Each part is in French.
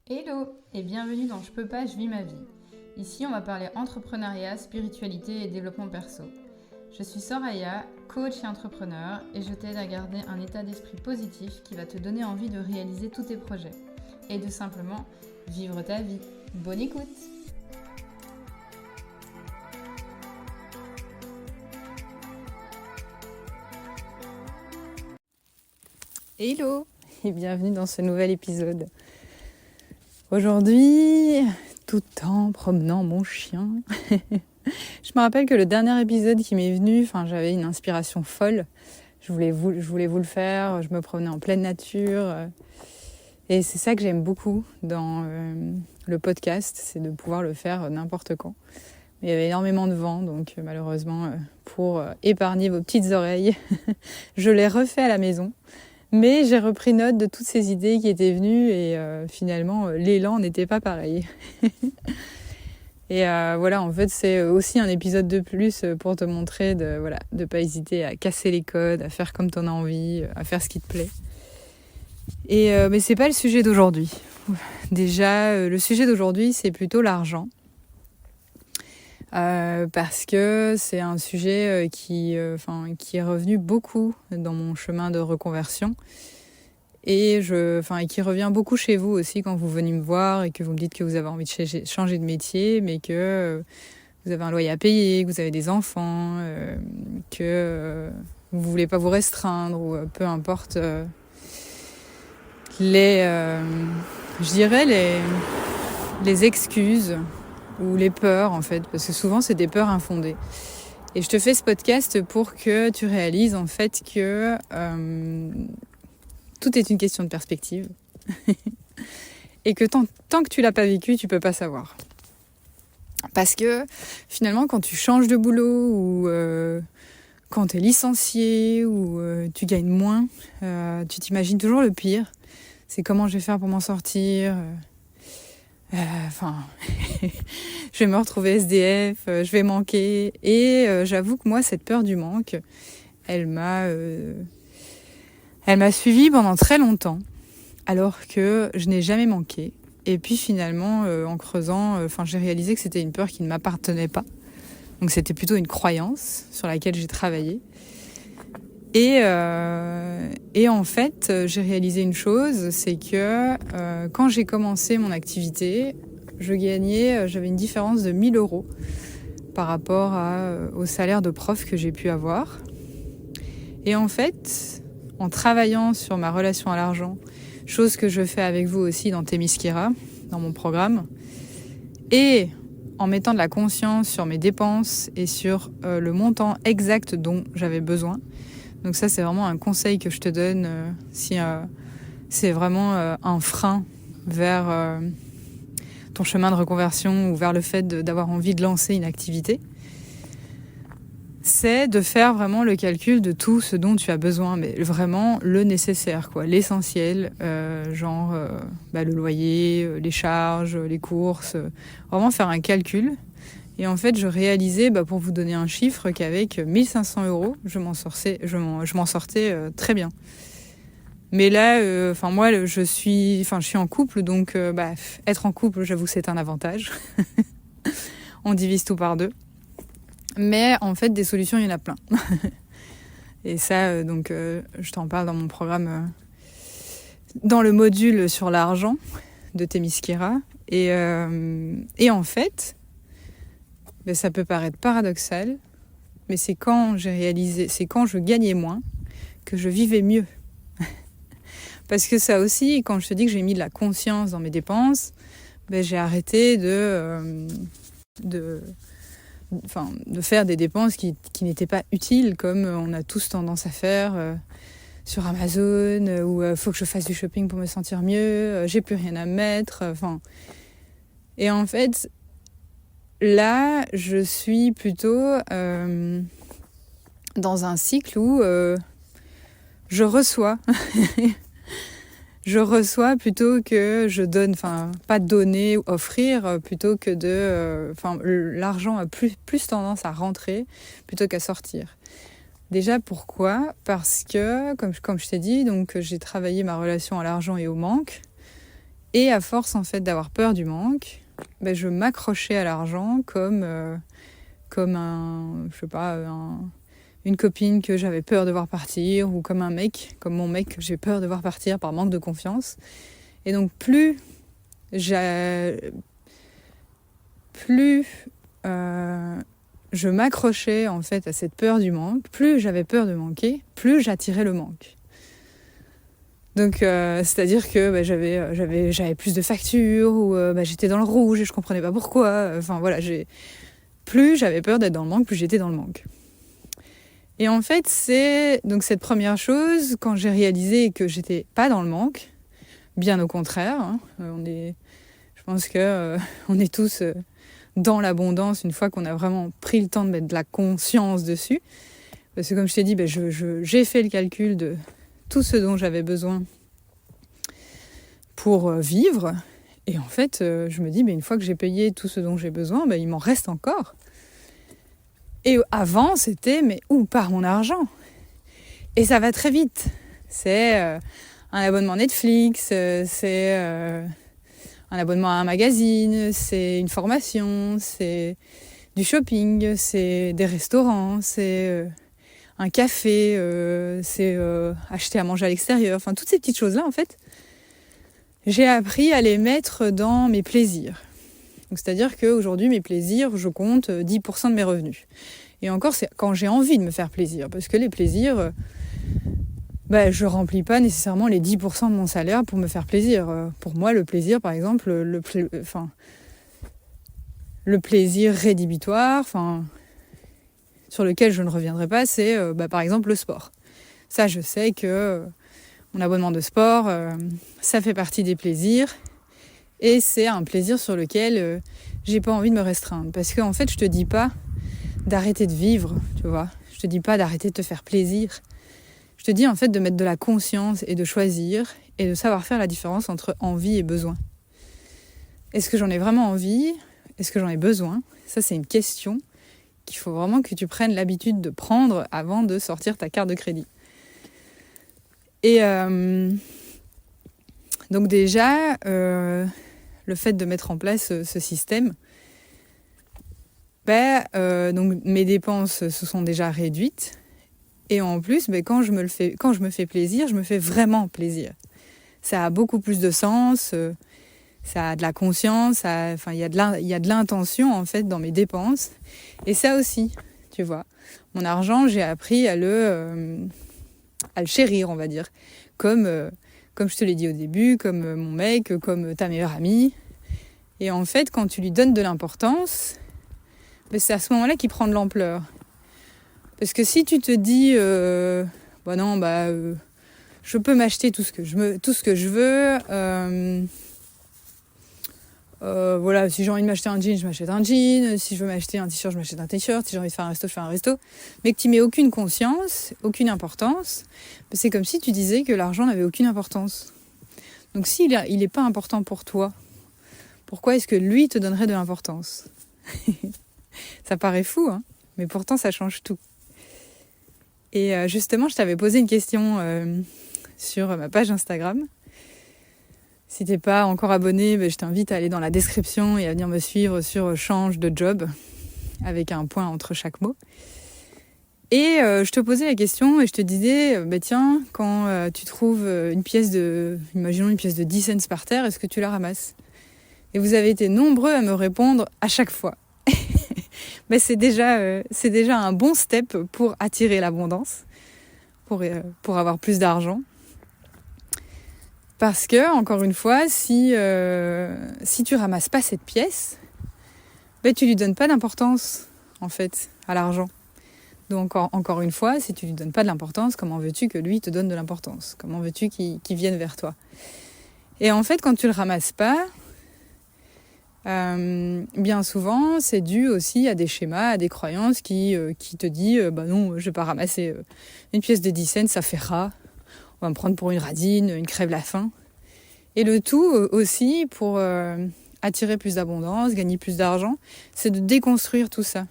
Hello et bienvenue dans Je peux pas, je vis ma vie. Ici, on va parler entrepreneuriat, spiritualité et développement perso. Je suis Soraya, coach et entrepreneur, et je t'aide à garder un état d'esprit positif qui va te donner envie de réaliser tous tes projets et de simplement vivre ta vie. Bonne écoute! Hello et bienvenue dans ce nouvel épisode. Aujourd'hui, tout en promenant mon chien, je me rappelle que le dernier épisode qui m'est venu, j'avais une inspiration folle. Je voulais vous le faire, je me promenais en pleine nature. Et c'est ça que j'aime beaucoup dans le podcast, c'est de pouvoir le faire n'importe quand. Il y avait énormément de vent, donc malheureusement, pour épargner vos petites oreilles, je l'ai refait à la maison. Mais j'ai repris note de toutes ces idées qui étaient venues et finalement, l'élan n'était pas pareil. Et voilà, en fait, c'est aussi un épisode de plus pour te montrer de pas hésiter à casser les codes, à faire comme t'en as envie, à faire ce qui te plaît. Et mais c'est pas le sujet d'aujourd'hui. Déjà, le sujet d'aujourd'hui, c'est plutôt l'argent. Parce que c'est un sujet qui est revenu beaucoup dans mon chemin de reconversion et qui revient beaucoup chez vous aussi quand vous venez me voir et que vous me dites que vous avez envie de changer de métier, mais que vous avez un loyer à payer, que vous avez des enfants, que vous voulez pas vous restreindre ou peu importe les excuses ou les peurs en fait, parce que souvent c'est des peurs infondées. Et je te fais ce podcast pour que tu réalises en fait que tout est une question de perspective et que tant que tu l'as pas vécu, tu peux pas savoir. Parce que finalement, quand tu changes de boulot ou quand tu es licencié ou tu gagnes moins, tu t'imagines toujours le pire. C'est comment je vais faire pour m'en sortir. Je vais me retrouver SDF, je vais manquer. Et j'avoue que moi, cette peur du manque, elle m'a suivie pendant très longtemps, alors que je n'ai jamais manqué. Et puis finalement, en creusant, j'ai réalisé que c'était une peur qui ne m'appartenait pas. Donc c'était plutôt une croyance sur laquelle j'ai travaillé. Et en fait, j'ai réalisé une chose, c'est que quand j'ai commencé mon activité, j'avais une différence de 1 000 € par rapport au salaire de prof que j'ai pu avoir. Et en fait, en travaillant sur ma relation à l'argent, chose que je fais avec vous aussi dans Témiskira, dans mon programme, et en mettant de la conscience sur mes dépenses et sur le montant exact dont j'avais besoin. Donc ça, c'est vraiment un conseil que je te donne si c'est vraiment un frein vers ton chemin de reconversion ou vers le fait d'avoir envie de lancer une activité. C'est de faire vraiment le calcul de tout ce dont tu as besoin, mais vraiment le nécessaire, quoi, l'essentiel, le loyer, les charges, les courses, vraiment faire un calcul. Et en fait, je réalisais, pour vous donner un chiffre, qu'avec 1 500 €, je m'en sortais très bien. Mais là, moi, je suis en couple, donc être en couple, j'avoue, c'est un avantage. On divise tout par 2. Mais en fait, des solutions, il y en a plein. Et ça, je t'en parle dans mon programme, dans le module sur l'argent de Témiskira. Et en fait, ça peut paraître paradoxal, mais c'est quand je gagnais moins que je vivais mieux. Parce que ça aussi, quand je te dis que j'ai mis de la conscience dans mes dépenses, j'ai arrêté de faire des dépenses qui n'étaient pas utiles, comme on a tous tendance à faire sur Amazon, où faut que je fasse du shopping pour me sentir mieux, j'ai plus rien à mettre. Et en fait, là, je suis plutôt dans un cycle où je reçois. Je reçois plutôt que je donne, pas donner ou offrir, plutôt que l'argent a plus tendance à rentrer plutôt qu'à sortir. Déjà, pourquoi ? Parce que, comme je t'ai dit, donc j'ai travaillé ma relation à l'argent et au manque. Et à force, en fait, d'avoir peur du manque, je m'accrochais à l'argent comme je sais pas, une copine que j'avais peur de voir partir, ou comme mon mec que j'ai peur de voir partir par manque de confiance. Et donc plus je m'accrochais en fait à cette peur du manque, plus j'avais peur de manquer, plus j'attirais le manque. Donc c'est-à-dire que j'avais plus de factures, ou j'étais dans le rouge et je comprenais pas pourquoi. Enfin voilà, plus j'avais peur d'être dans le manque, plus j'étais dans le manque. Et en fait, c'est donc cette première chose, quand j'ai réalisé que j'étais pas dans le manque, bien au contraire, hein, je pense que on est tous dans l'abondance une fois qu'on a vraiment pris le temps de mettre de la conscience dessus. Parce que comme je t'ai dit, j'ai fait le calcul de tout ce dont j'avais besoin pour vivre. Et en fait, je me dis, une fois que j'ai payé tout ce dont j'ai besoin, il m'en reste encore. Et avant, c'était, mais où part mon argent ? Et ça va très vite. C'est un abonnement Netflix, c'est un abonnement à un magazine, c'est une formation, c'est du shopping, c'est des restaurants, c'est un café, c'est acheter à manger à l'extérieur. Enfin, toutes ces petites choses-là, en fait, j'ai appris à les mettre dans mes plaisirs. Donc, c'est-à-dire qu'aujourd'hui, mes plaisirs, je compte 10% de mes revenus. Et encore, c'est quand j'ai envie de me faire plaisir. Parce que les plaisirs, je remplis pas nécessairement les 10% de mon salaire pour me faire plaisir. Pour moi, le plaisir, par exemple, le plaisir rédhibitoire, sur lequel je ne reviendrai pas, c'est par exemple le sport. Ça, je sais que mon abonnement de sport, ça fait partie des plaisirs. Et c'est un plaisir sur lequel j'ai pas envie de me restreindre. Parce qu'en fait, je te dis pas d'arrêter de vivre, tu vois. Je te dis pas d'arrêter de te faire plaisir. Je te dis en fait de mettre de la conscience et de choisir et de savoir faire la différence entre envie et besoin. Est-ce que j'en ai vraiment envie ? Est-ce que j'en ai besoin ? Ça, c'est une question qu'il faut vraiment que tu prennes l'habitude de prendre avant de sortir ta carte de crédit. Et donc déjà, le fait de mettre en place ce système, donc mes dépenses se sont déjà réduites. Et en plus, quand je me fais plaisir, je me fais vraiment plaisir. Ça a beaucoup plus de sens, ça a de la conscience, il y a de l'intention en fait dans mes dépenses. Et ça aussi, tu vois. Mon argent, j'ai appris à le chérir, on va dire. Comme je te l'ai dit au début, comme mon mec, comme ta meilleure amie. Et en fait, quand tu lui donnes de l'importance, c'est à ce moment-là qu'il prend de l'ampleur. Parce que si tu te dis, je peux m'acheter tout ce que je veux. Si j'ai envie de m'acheter un jean, je m'achète un jean. Si je veux m'acheter un t-shirt, je m'achète un t-shirt. Si j'ai envie de faire un resto, je fais un resto. Mais que tu mets aucune conscience, aucune importance, c'est comme si tu disais que l'argent n'avait aucune importance. Donc s'il n'est pas important pour toi, pourquoi est-ce que lui te donnerait de l'importance ? Ça paraît fou, hein, mais pourtant ça change tout. Et justement, je t'avais posé une question sur ma page Instagram. Si t'es pas encore abonné, je t'invite à aller dans la description et à venir me suivre sur change de job, avec un point entre chaque mot. Et je te posais la question et je te disais, tiens, quand tu trouves imaginons une pièce de 10 cents par terre, est-ce que tu la ramasses ? Et vous avez été nombreux à me répondre à chaque fois. C'est déjà un bon step pour attirer l'abondance, pour avoir plus d'argent. Parce que, encore une fois, si tu ramasses pas cette pièce, tu lui donnes pas d'importance, en fait, à l'argent. Donc, encore une fois, si tu lui donnes pas de l'importance, comment veux-tu que lui te donne de l'importance ? Comment veux-tu qu'il vienne vers toi ? Et en fait, quand tu le ramasses pas, bien souvent, c'est dû aussi à des schémas, à des croyances qui te disent non, je vais pas ramasser une pièce de 10 cents, ça fait rat. On va me prendre pour une radine, une crève la faim. Et le tout aussi pour attirer plus d'abondance, gagner plus d'argent, c'est de déconstruire tout ça.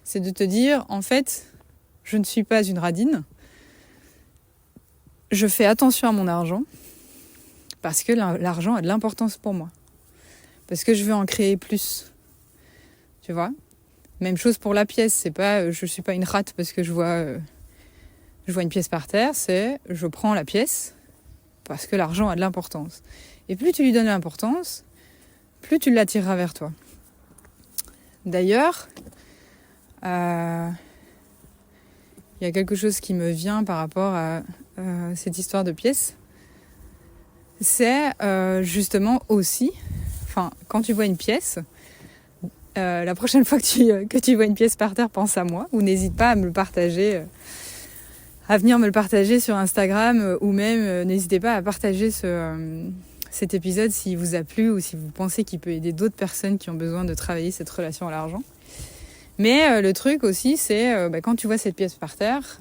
C'est de te dire, en fait, je ne suis pas une radine. Je fais attention à mon argent. Parce que l'argent a de l'importance pour moi. Parce que je veux en créer plus. Tu vois ? Même chose pour la pièce. C'est pas, je suis pas une rate parce que je vois une pièce par terre. C'est, je prends la pièce parce que l'argent a de l'importance. Et plus tu lui donnes de l'importance, plus tu l'attireras vers toi. D'ailleurs, il y a quelque chose qui me vient par rapport à cette histoire de pièces. C'est justement aussi, quand tu vois une pièce, la prochaine fois que tu vois une pièce par terre, pense à moi, ou n'hésite pas à me le partager, à venir me le partager sur Instagram, ou même n'hésitez pas à partager cet épisode s'il vous a plu ou si vous pensez qu'il peut aider d'autres personnes qui ont besoin de travailler cette relation à l'argent. Mais le truc aussi, c'est quand tu vois cette pièce par terre,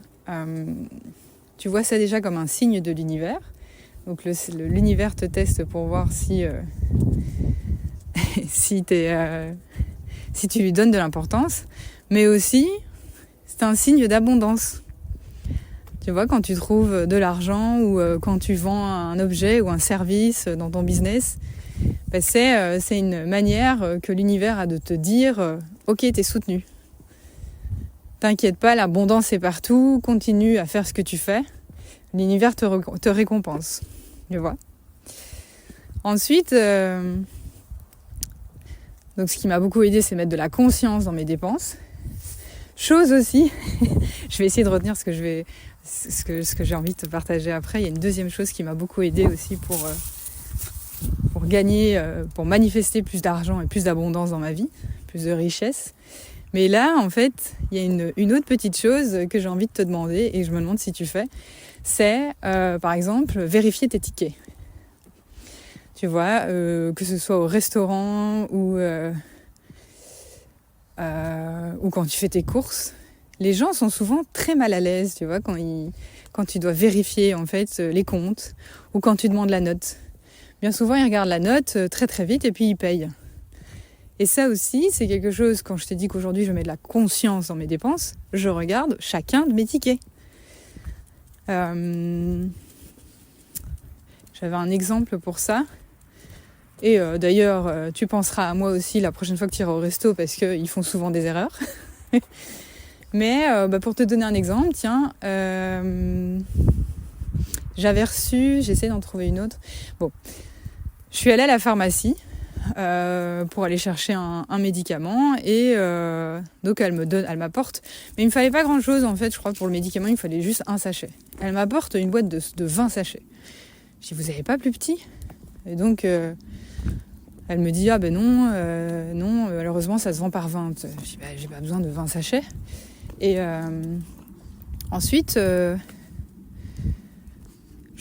tu vois ça déjà comme un signe de l'univers. Donc l'univers te teste pour voir si tu lui donnes de l'importance. Mais aussi, c'est un signe d'abondance. Tu vois, quand tu trouves de l'argent ou quand tu vends un objet ou un service dans ton business, c'est une manière que l'univers a de te dire ok, t'es soutenu. T'inquiète pas, l'abondance est partout, continue à faire ce que tu fais. L'univers te récompense. Tu vois. Ensuite, donc ce qui m'a beaucoup aidé, c'est mettre de la conscience dans mes dépenses. Chose aussi, je vais essayer de retenir ce que j'ai envie de te partager après. Il y a une deuxième chose qui m'a beaucoup aidé aussi pour gagner, pour manifester plus d'argent et plus d'abondance dans ma vie, plus de richesse. Mais là, en fait, il y a une autre petite chose que j'ai envie de te demander et je me demande si tu fais, c'est par exemple vérifier tes tickets. Tu vois, que ce soit au restaurant ou quand tu fais tes courses, les gens sont souvent très mal à l'aise, tu vois, quand tu dois vérifier en fait les comptes ou quand tu demandes la note. Bien souvent, ils regardent la note très très vite et puis ils payent. Et ça aussi, c'est quelque chose, quand je t'ai dit qu'aujourd'hui je mets de la conscience dans mes dépenses, je regarde chacun de mes tickets. J'avais un exemple pour ça. Et d'ailleurs, tu penseras à moi aussi la prochaine fois que tu iras au resto parce qu'ils font souvent des erreurs. Mais pour te donner un exemple, tiens, j'avais reçu, j'essaie d'en trouver une autre. Bon, je suis allée à la pharmacie pour aller chercher un médicament et donc elle m'apporte. Mais il me fallait pas grand chose en fait, je crois pour le médicament il me fallait juste un sachet. Elle m'apporte une boîte de 20 sachets. Je dis vous avez pas plus petit ? Et donc elle me dit ah ben non, malheureusement ça se vend par 20. Je dis j'ai pas besoin de 20 sachets. Et ensuite je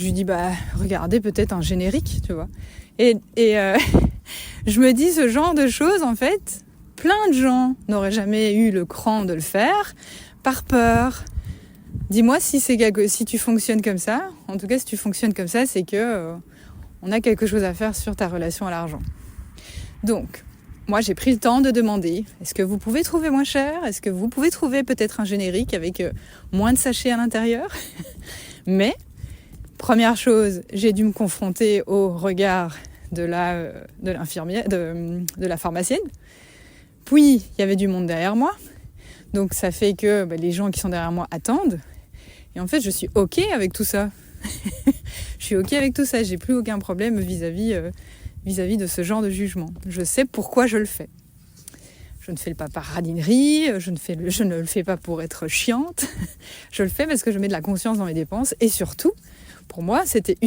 lui dis regardez peut-être un générique, tu vois. Et je me dis ce genre de choses en fait, plein de gens n'auraient jamais eu le cran de le faire par peur. Dis-moi si tu fonctionnes comme ça. En tout cas, si tu fonctionnes comme ça, c'est que on a quelque chose à faire sur ta relation à l'argent. Donc, moi, j'ai pris le temps de demander, est-ce que vous pouvez trouver moins cher ? Est-ce que vous pouvez trouver peut-être un générique avec moins de sachets à l'intérieur ? Mais, première chose, j'ai dû me confronter au regard de l'infirmière, de la pharmacienne. Puis, il y avait du monde derrière moi. Donc, ça fait que les gens qui sont derrière moi attendent. Et en fait, je suis OK avec tout ça. Je suis OK avec tout ça. J'ai plus aucun problème vis-à-vis de ce genre de jugement. Je sais pourquoi je le fais. Je ne fais pas par radinerie, je ne le fais pas pour être chiante. Je le fais parce que je mets de la conscience dans mes dépenses. Et surtout, pour moi, c'était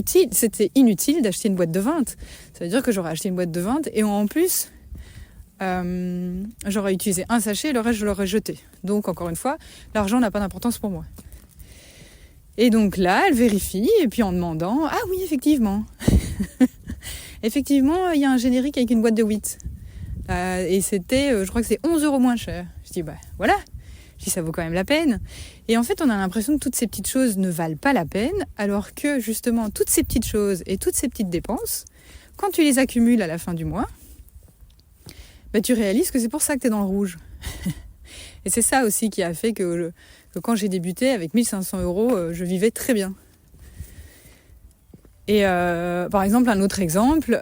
inutile d'acheter une boîte de 20. Ça veut dire que j'aurais acheté une boîte de 20 et en plus, j'aurais utilisé un sachet et le reste, je l'aurais jeté. Donc, encore une fois, l'argent n'a pas d'importance pour moi. Et donc là, elle vérifie et puis en demandant, ah oui, effectivement. Effectivement, il y a un générique avec une boîte de 8. Et c'était, je crois que c'est 11 € moins cher. Je dis, voilà. Je dis, ça vaut quand même la peine. Et en fait, on a l'impression que toutes ces petites choses ne valent pas la peine, alors que justement, toutes ces petites choses et toutes ces petites dépenses, quand tu les accumules à la fin du mois, tu réalises que c'est pour ça que tu es dans le rouge. Et c'est ça aussi qui a fait que quand j'ai débuté avec 1 500 €, je vivais très bien. Et par exemple, un autre exemple,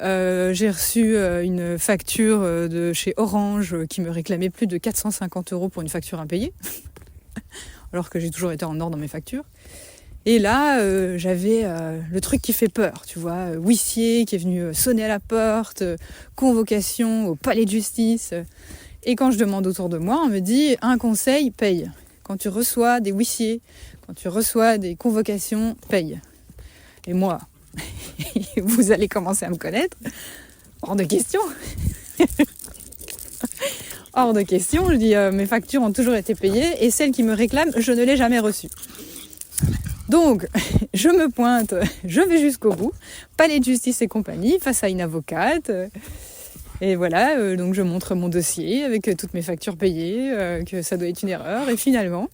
j'ai reçu une facture de chez Orange qui me réclamait plus de 450 € pour une facture impayée, alors que j'ai toujours été en ordre dans mes factures. Et là, j'avais le truc qui fait peur, tu vois, huissier qui est venu sonner à la porte, convocation au palais de justice. Et quand je demande autour de moi, on me dit « un conseil, paye ». Quand tu reçois des huissiers, quand tu reçois des convocations, paye. Et moi, vous allez commencer à me connaître, hors de question. Hors de question, je dis mes factures ont toujours été payées et celle qui me réclame, je ne l'ai jamais reçue. Donc, je me pointe, je vais jusqu'au bout, palais de justice et compagnie, face à une avocate. Et voilà, donc je montre mon dossier avec toutes mes factures payées, que ça doit être une erreur. Et finalement,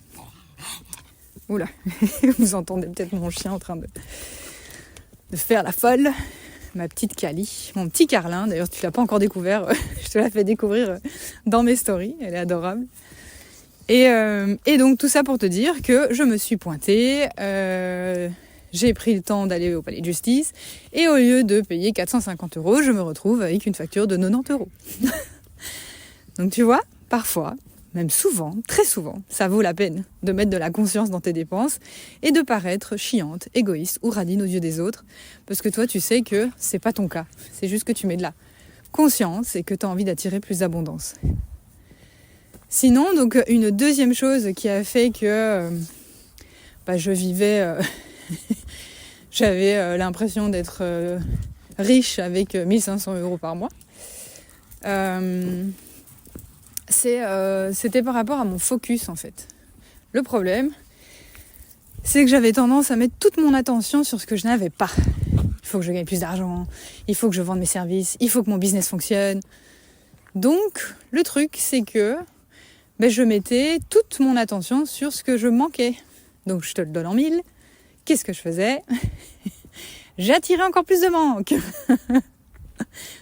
oula, vous entendez peut-être mon chien en train de faire la folle. Ma petite Cali, mon petit Carlin, d'ailleurs tu l'as pas encore découvert, je te la fais découvrir dans mes stories, elle est adorable. Et donc tout ça pour te dire que je me suis pointée, j'ai pris le temps d'aller au palais de justice et au lieu de payer 450 €, je me retrouve avec une facture de 90 €. Donc tu vois, parfois, même souvent, très souvent, ça vaut la peine de mettre de la conscience dans tes dépenses et de paraître chiante, égoïste ou radine aux yeux des autres parce que toi tu sais que c'est pas ton cas, c'est juste que tu mets de la conscience et que tu as envie d'attirer plus d'abondance. Sinon, donc une deuxième chose qui a fait que je vivais, j'avais l'impression d'être riche avec 1500 € par mois, c'était par rapport à mon focus en fait. Le problème, c'est que j'avais tendance à mettre toute mon attention sur ce que je n'avais pas. Il faut que je gagne plus d'argent, il faut que je vende mes services, il faut que mon business fonctionne. Donc, le truc, c'est que je mettais toute mon attention sur ce que je manquais. Donc je te le donne en mille. Qu'est-ce que je faisais ? J'attirais encore plus de manque.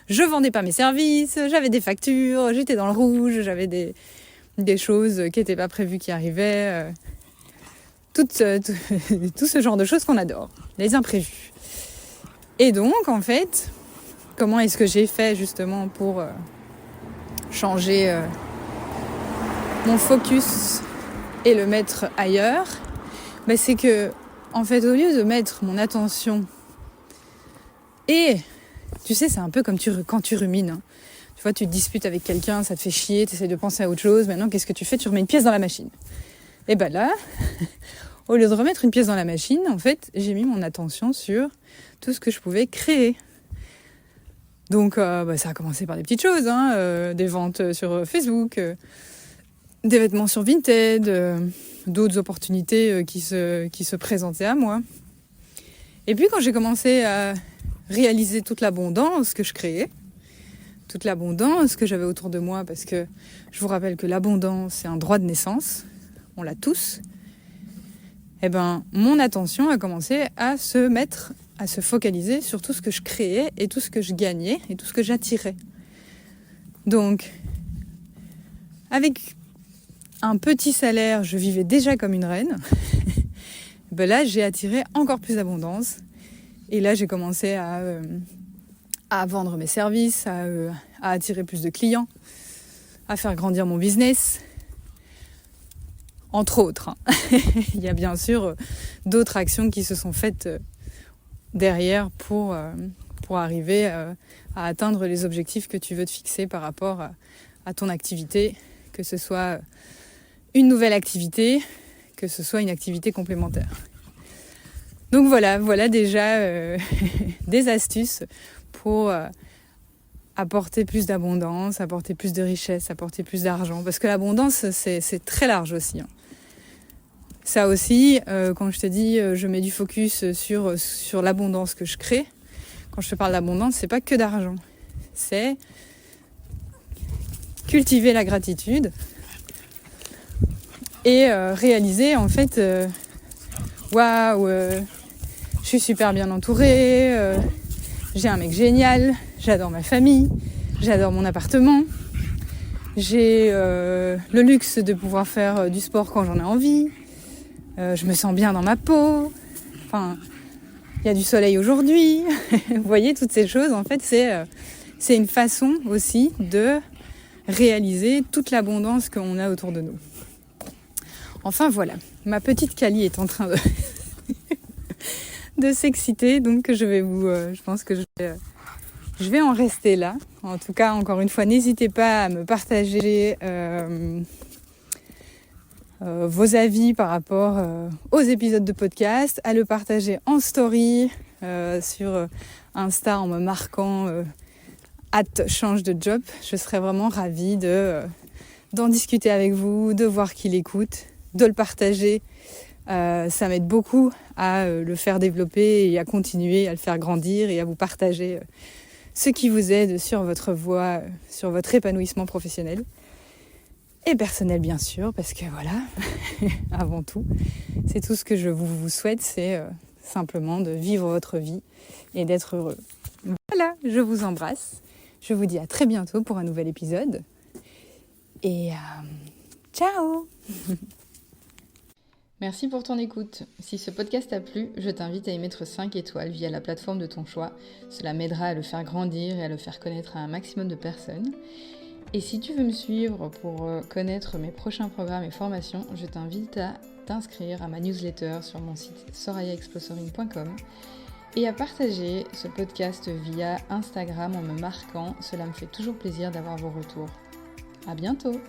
Je vendais pas mes services, j'avais des factures, j'étais dans le rouge, j'avais des choses qui n'étaient pas prévues qui arrivaient. Tout ce genre de choses qu'on adore, les imprévus. Et donc, en fait, comment est-ce que j'ai fait justement pour changer mon focus et le mettre ailleurs, c'est que, en fait, au lieu de mettre mon attention et, tu sais, c'est un peu comme quand tu rumines. Hein. Tu vois, tu te disputes avec quelqu'un, ça te fait chier, tu essaies de penser à autre chose. Maintenant, qu'est-ce que tu fais ? Tu remets une pièce dans la machine. Et là, au lieu de remettre une pièce dans la machine, en fait, j'ai mis mon attention sur tout ce que je pouvais créer. Donc, ça a commencé par des petites choses, des ventes sur Facebook, des vêtements sur Vinted, d'autres opportunités qui se présentaient à moi. Et puis quand j'ai commencé à réaliser toute l'abondance que je créais, toute l'abondance que j'avais autour de moi, parce que je vous rappelle que l'abondance, c'est un droit de naissance, on l'a tous, mon attention a commencé à se focaliser sur tout ce que je créais et tout ce que je gagnais et tout ce que j'attirais. Donc, avec un petit salaire, je vivais déjà comme une reine. Là, j'ai attiré encore plus d'abondance. Et là, j'ai commencé à vendre mes services, à attirer plus de clients, à faire grandir mon business. Entre autres. Il y a bien sûr d'autres actions qui se sont faites derrière pour arriver à atteindre les objectifs que tu veux te fixer par rapport à ton activité, que ce soit une nouvelle activité, que ce soit une activité complémentaire. Donc voilà déjà des astuces pour apporter plus d'abondance, apporter plus de richesse, apporter plus d'argent. Parce que l'abondance, c'est très large aussi. Ça aussi, quand je te dis je mets du focus sur l'abondance que je crée, quand je te parle d'abondance, c'est pas que d'argent. C'est cultiver la gratitude et réaliser en fait waouh, je suis super bien entourée, j'ai un mec génial, j'adore ma famille, j'adore mon appartement, j'ai le luxe de pouvoir faire du sport quand j'en ai envie, je me sens bien dans ma peau. Enfin, il y a du soleil aujourd'hui. Vous voyez, toutes ces choses, en fait, c'est une façon aussi de réaliser toute l'abondance qu'on a autour de nous. Enfin voilà, ma petite Cali est en train de s'exciter, donc je pense que je vais en rester là. En tout cas, encore une fois, n'hésitez pas à me partager vos avis par rapport aux épisodes de podcast, à le partager en story sur Insta en me marquant @change de job. Je serais vraiment ravie d'en discuter avec vous, de voir qui l'écoute, de le partager. Ça m'aide beaucoup à le faire développer et à continuer à le faire grandir et à vous partager ce qui vous aide sur votre voie, sur votre épanouissement professionnel et personnel bien sûr, parce que voilà, avant tout, c'est tout ce que je vous souhaite, c'est simplement de vivre votre vie et d'être heureux. Voilà, je vous embrasse, je vous dis à très bientôt pour un nouvel épisode et ciao. Merci pour ton écoute. Si ce podcast t'a plu, je t'invite à y mettre 5 étoiles via la plateforme de ton choix. Cela m'aidera à le faire grandir et à le faire connaître à un maximum de personnes. Et si tu veux me suivre pour connaître mes prochains programmes et formations, je t'invite à t'inscrire à ma newsletter sur mon site sorayaexplosoring.com et à partager ce podcast via Instagram en me marquant. Cela me fait toujours plaisir d'avoir vos retours. À bientôt!